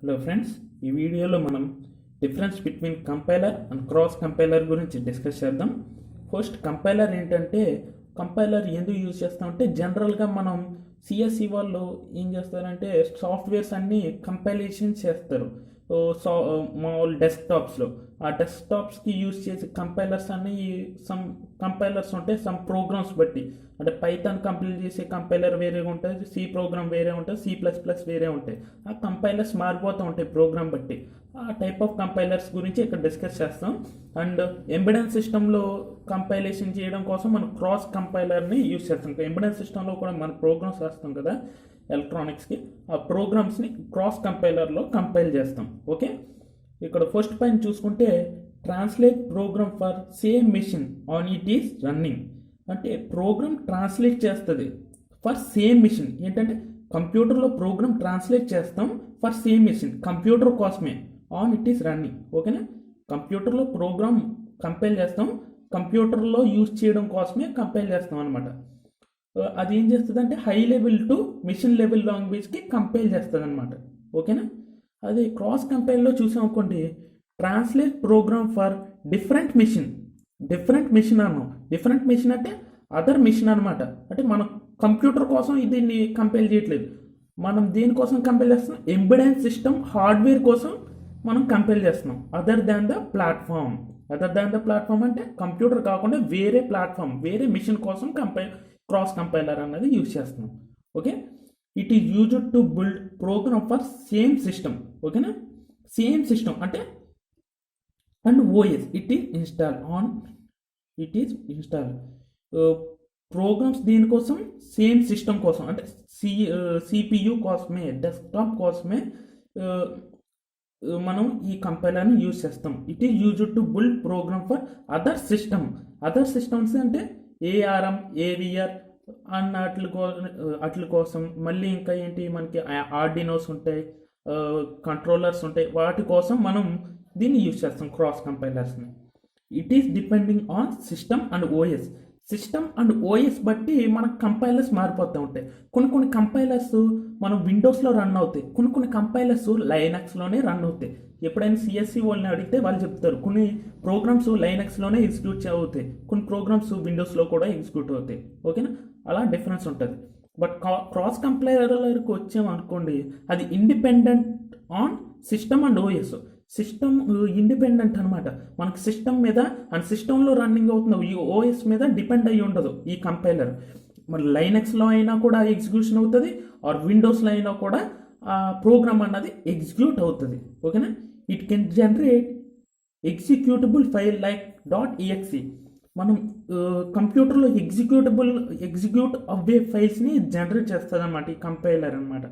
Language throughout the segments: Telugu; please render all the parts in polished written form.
హలో ఫ్రెండ్స్, ఈ వీడియోలో మనం difference between compiler and cross compiler గురించి డిస్కస్ చేద్దాం. ఫస్ట్ కంపైలర్ ఏంటంటే, కంపైలర్ ఎందుకు యూజ్ చేస్తామంటే జనరల్గా మనం సిఎస్సి వాళ్ళు ఏం చేస్తారంటే సాఫ్ట్వేర్స్ అన్నీ కంపైలేషన్ చేస్తారు. మామూలు డెస్క్టాప్స్లో ఆ డెస్క్టాప్స్కి యూజ్ చేసే కంపైలర్స్ అన్ని సమ్ కంపైలర్స్ ఉంటాయి సమ్ ప్రోగ్రామ్స్ బట్టి. అంటే పైథాన్ కంపైల్ చేసే కంపైలర్ వేరేగా ఉంటుంది, సి ప్రోగ్రామ్ వేరే ఉంటుంది, C++ వేరే ఉంటాయి. ఆ కంపైలర్స్ మారిపోతూ ఉంటాయి ప్రోగ్రామ్ బట్టి. ఆ టైప్ ఆఫ్ కంపైలర్స్ గురించి ఇక్కడ డిస్కస్ చేస్తాం. అండ్ ఎంబెడెడ్ సిస్టంలో కంపైలేషన్ చేయడం కోసం మనం క్రాస్ కంపైలర్ని యూజ్ చేస్తాం. ఎంబెడెడ్ సిస్టంలో కూడా మనం ప్రోగ్రామ్స్ రాస్తాం కదా ఎలక్ట్రానిక్స్కి, ఆ ప్రోగ్రామ్స్ని క్రాస్ కంపైలర్లో కంపైల్ చేస్తాం. ఓకే, ఇక్కడ ఫస్ట్ పైన చూసుకుంటే translate program for same machine on it is running. అంటే ప్రోగ్రామ్ ట్రాన్స్లేట్ చేస్తుంది ఫర్ సేమ్ మెషిన్. ఏంటంటే కంప్యూటర్లో ప్రోగ్రామ్ ట్రాన్స్లేట్ చేస్తాం ఫర్ సేమ్ మెషిన్, కంప్యూటర్ కోసమే, ఆన్ ఇట్ ఈస్ రన్నింగ్. ఓకేనా, కంప్యూటర్లో ప్రోగ్రామ్ కంపైల్ చేస్తాం, కంప్యూటర్లో యూజ్ చేయడం కోసమే కంపైల్ చేస్తాం అనమాట. అది ఏం చేస్తుంది అంటే high level to machine level లాంగ్వేజ్కి కంపైల్ చేస్తుంది అనమాట. ఓకేనా, అదే క్రాస్ కంపైల్లో చూసాం అనుకోండి, translate program for different machine. Different machine అన్నాం, డిఫరెంట్ మిషన్ అంటే అదర్ మిషన్ అనమాట. అంటే మనం కంప్యూటర్ కోసం దీన్ని కంపైల్ చేయట్లేదు, మనం దేనికోసం కంపైల్ చేస్తున్నాం, ఎంబెడెడ్ సిస్టమ్ హార్డ్వేర్ కోసం మనం కంపైల్ చేస్తున్నాం. Other than the platform. Other than the platform అంటే కంప్యూటర్ కాకుండా వేరే ప్లాట్ఫామ్, వేరే మిషన్ కోసం క్రాస్ కంపైలర్ అన్నది యూజ్ చేస్తున్నాం. Okay, it is used to build program for same system. ఓకేనా, సేమ్ సిస్టమ్ అంటే and OS it is install programs దీనికోసం సేమ్ సిస్టమ్ కోసం, అంటే సిపియు కోసమే, డెస్క్టాప్ కోసమే మనం ఈ కంపైలర్ని యూజ్ చేస్తాం. It is used to build program for other system. Other systems అంటే ఏఆర్ఎం, ఏవిఆర్ అన్న అట్ల కోసం. మళ్ళీ ఇంకా ఏంటి, మనకి ఆర్డినోస్ ఉంటాయి, కంట్రోలర్స్ ఉంటాయి, వాటి కోసం మనం దీన్ని యూజ్ చేస్తాం క్రాస్ కంపైలర్స్ని. It is depending on system and OS. System and OS బట్టి మనకు కంపైలర్స్ మారిపోతూ ఉంటాయి. కొన్ని కంపైలర్స్ మనం విండోస్లో రన్ అవుతాయి, కొన్ని కంపైలర్స్ లైనక్స్లోనే రన్ అవుతాయి. ఎప్పుడైనా సిఎస్సి వాళ్ళని అడిగితే వాళ్ళు చెప్తారు కొన్ని ప్రోగ్రామ్స్ లైనక్స్లోనే ఎగ్జిక్యూట్ అవుతాయి, కొన్ని ప్రోగ్రామ్స్ విండోస్లో కూడా ఎగ్జిక్యూట్ అవుతాయి. ఓకేనా, అలా డిఫరెన్స్ ఉంటుంది. బట్ క్రాస్ కంపైలర్కి వచ్చామనుకోండి, అది independent on system and OS. System independent అనమాట, మనకి సిస్టమ్ మీద అండ్ సిస్టంలో రన్నింగ్ అవుతున్న ఈ ఓఎస్ మీద డిపెండ్ అయ్యి ఉండదు ఈ కంపైలర్. మరి లైనక్స్లో అయినా కూడా ఎగ్జిక్యూషన్ అవుతుంది, ఆర్ విండోస్లో అయినా కూడా ఆ ప్రోగ్రామ్ అన్నది ఎగ్జిక్యూట్ అవుతుంది. ఓకేనా, it can generate executable file like .exe. మనం కంప్యూటర్లో ఎగ్జిక్యూట్ అవ్వే ఫైల్స్ని జనరేట్ చేస్తుంది అనమాట ఈ కంపైలర్ అనమాట.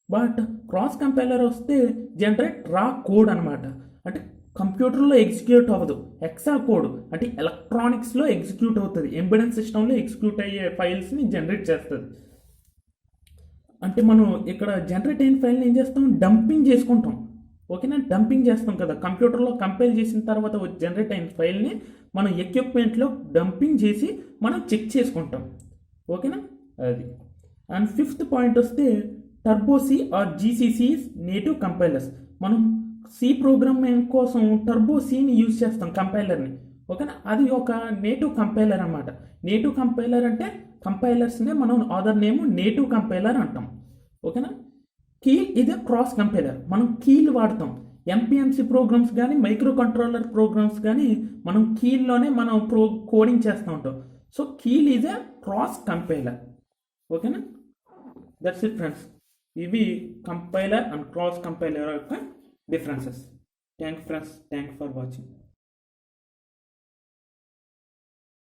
బట్ క్రాస్ కంపైలర్ వస్తే జనరేట్ రా కోడ్ అనమాట. అంటే కంప్యూటర్లో ఎగ్జిక్యూట్ అవ్వదు, ఎక్సెల్ కోడ్ అంటే ఎలక్ట్రానిక్స్లో ఎగ్జిక్యూట్ అవుతుంది, ఎంబెడెడ్ సిస్టంలో ఎగ్జిక్యూట్ అయ్యే ఫైల్స్ని జనరేట్ చేస్తుంది. అంటే మనం ఇక్కడ జనరేట్ అయిన ఫైల్ని ఏం చేస్తాం, డంపింగ్ చేసుకుంటాం. ఓకేనా, డంపింగ్ చేస్తాం కదా, కంప్యూటర్లో కంపైల్ చేసిన తర్వాత జనరేట్ అయిన ఫైల్ని మనం ఎక్విప్మెంట్లో డంపింగ్ చేసి మనం చెక్ చేసుకుంటాం. ఓకేనా, అది. అండ్ ఫిఫ్త్ పాయింట్ వస్తే Turbo C or GCCs native compilers. మనం సి ప్రోగ్రామింగ్ కోసం టర్బో సిని యూజ్ చేస్తాం కంపైలర్ని. ఓకేనా, అది ఒక నేటివ్ కంపైలర్ అన్నమాట. నేటివ్ కంపైలర్ అంటే కంపైలర్స్నే మనం అదర్ నేమ్ నేటివ్ కంపైలర్ అంటాం. ఓకేనా, కీల్ ఇది క్రాస్ కంపైలర్. మనం కీల్ వాడతాం, ఎంపీఎంసీ ప్రోగ్రామ్స్ కానీ మైక్రో కంట్రోలర్ ప్రోగ్రామ్స్ కానీ మనం కీల్లోనే మనం కోడింగ్ చేస్తూ ఉంటాం. So Keil is a cross compiler. ఓకేనా, దట్స్ ఇట్ ఫ్రెండ్స్. ఇవి కంపైలర్ అండ్ క్రాస్ కంపైలర్ యొక్క differences. Thank friends, thank for watching.